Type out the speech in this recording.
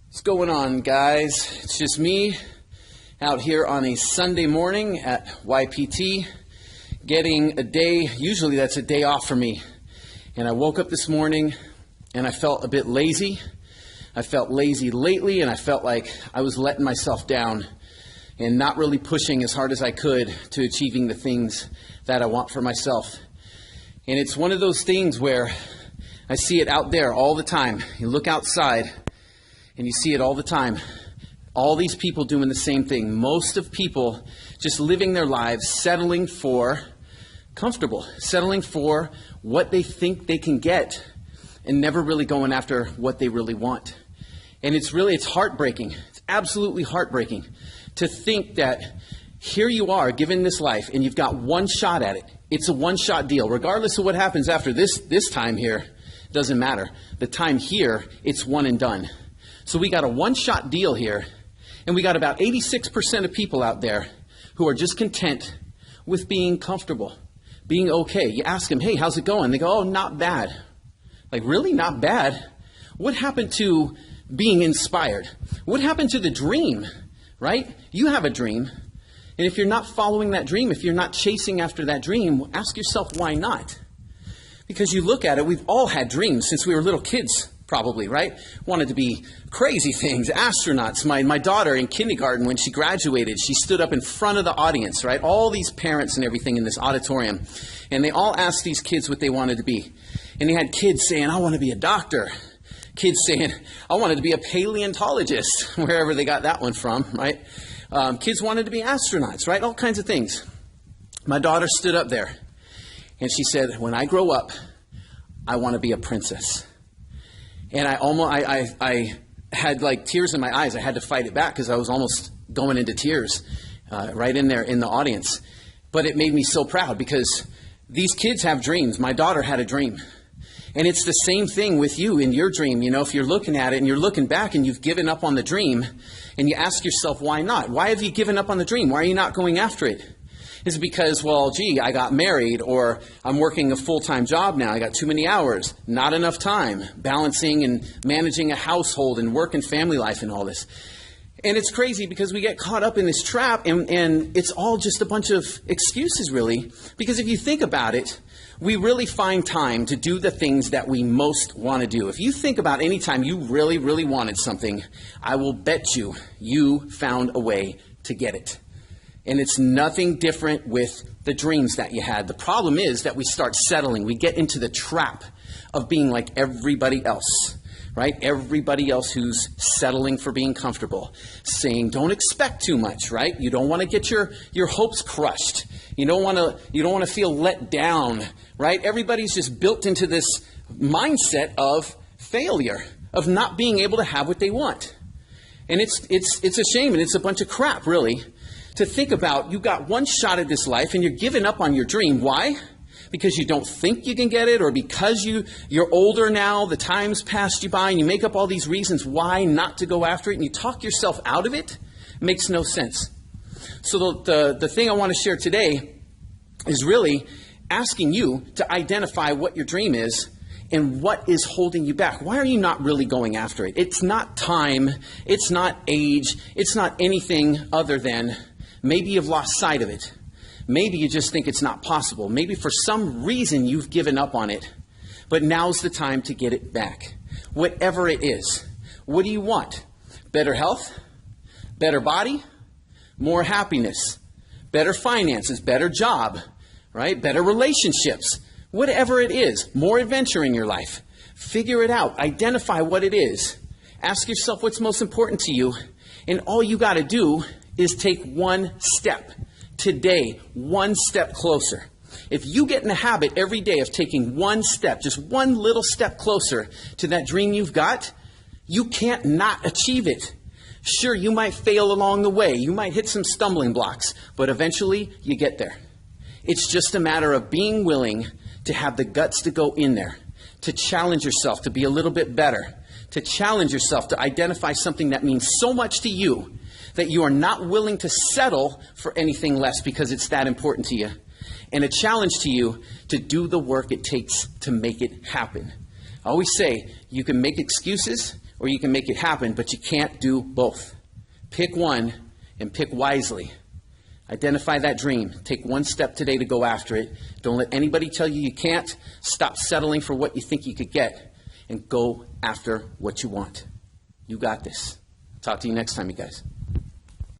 What's going on, guys? It's just me out here on a Sunday morning at YPT getting a day. Usually that's a day off for me. And I woke up this morning and I felt a bit lazy. I felt lazy lately and I felt like I was letting myself down and not really pushing as hard as I could to achieving the things that I want for myself. And it's one of those things where I see it out there all the time. You look outside and you see it all the time. All these people doing the same thing. Most of people just living their lives settling for comfortable, settling for what they think they can get and never really going after what they really want. And it's heartbreaking. It's absolutely heartbreaking to think that here you are given this life and you've got one shot at it. It's a one-shot deal. Regardless of what happens after this time here, doesn't matter. The time here, it's one and done. So we got a one-shot deal here, and we got about 86% of people out there who are just content with being comfortable, being okay. You ask them, hey, how's it going? They go, oh, not bad. Like, really? Not bad? What happened to being inspired? What happened to the dream, right? You have a dream, and if you're not following that dream, if you're not chasing after that dream, ask yourself why not? Because you look at it, we've all had dreams since we were little kids. Probably, right? Wanted to be crazy things, astronauts. My daughter in kindergarten, when she graduated, she stood up in front of the audience, right? All these parents and everything in this auditorium. And they all asked these kids what they wanted to be. And they had kids saying, I want to be a doctor. Kids saying, I wanted to be a paleontologist, wherever they got that one from, right? Kids wanted to be astronauts, right? All kinds of things. My daughter stood up there and she said, when I grow up, I want to be a princess. And I had like tears in my eyes. I had to fight it back because I was almost going into tears right in there in the audience. But it made me so proud because these kids have dreams. My daughter had a dream. And it's the same thing with you in your dream. You know, if you're looking at it and you're looking back and you've given up on the dream and you ask yourself, why not? Why have you given up on the dream? Why are you not going after it? Is it because, well, gee, I got married, or I'm working a full-time job now. I got too many hours, not enough time, balancing and managing a household and work and family life and all this. And it's crazy because we get caught up in this trap, and it's all just a bunch of excuses, really. Because if you think about it, we really find time to do the things that we most want to do. If you think about any time you really, really wanted something, I will bet you found a way to get it. And it's nothing different with the dreams that you had. The problem is that we start settling. We get into the trap of being like everybody else, right? Everybody else who's settling for being comfortable, saying don't expect too much, right? You don't want to get your hopes crushed. You don't want to feel let down, right? Everybody's just built into this mindset of failure, of not being able to have what they want. And it's a shame, and it's a bunch of crap, really. To think about, you got one shot at this life and you're giving up on your dream. Why? Because you don't think you can get it, or because you're older now, the time's passed you by, and you make up all these reasons why not to go after it, and you talk yourself out of it. It makes no sense. So the thing I want to share today is really asking you to identify what your dream is and what is holding you back. Why are you not really going after it? It's not time. It's not age. It's not anything other than maybe you've lost sight of it. Maybe you just think it's not possible. Maybe for some reason you've given up on it. But now's the time to get it back. Whatever it is. What do you want? Better health? Better body? More happiness? Better finances? Better job? Right? Better relationships? Whatever it is. More adventure in your life. Figure it out. Identify what it is. Ask yourself what's most important to you. And all you got to do is take one step today, one step closer. If you get in the habit every day of taking one step, just one little step closer to that dream you've got, you can't not achieve it. Sure, you might fail along the way. You might hit some stumbling blocks, but eventually you get there. It's just a matter of being willing to have the guts to go in there, to challenge yourself to be a little bit better, to challenge yourself to identify something that means so much to you that you are not willing to settle for anything less because it's that important to you. And a challenge to you to do the work it takes to make it happen. I always say you can make excuses or you can make it happen, but you can't do both. Pick one and pick wisely. Identify that dream. Take one step today to go after it. Don't let anybody tell you you can't. Stop settling for what you think you could get and go after what you want. You got this. Talk to you next time, you guys.